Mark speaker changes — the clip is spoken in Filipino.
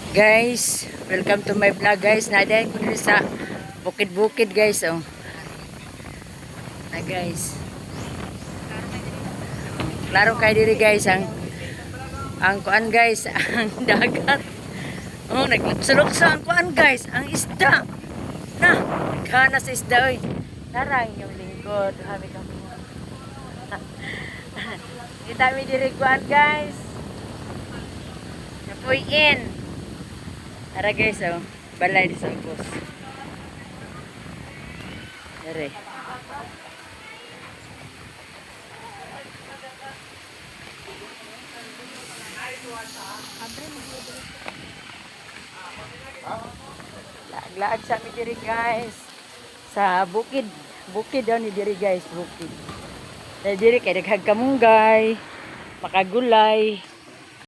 Speaker 1: Guys, welcome to my vlog guys. Nadayan ko dito sa bukid-bukid guys. Oh. Na guys. Klaro kayo diri guys ang kuan guys, ang dagat. Oh, nagsulokso ang kuan guys, ang isda. Na, kana sa isda oy. Tara yung lingkod, habi ka mo. Kita mi diri kuan guys. Napoy in. Tara guys, oh. Balay di sa bus. Tara. Laag sa mi diri guys. Sa bukid. Bukid daw ni diri guys, bukid. Diri kay daghang kamunggay, makagulay.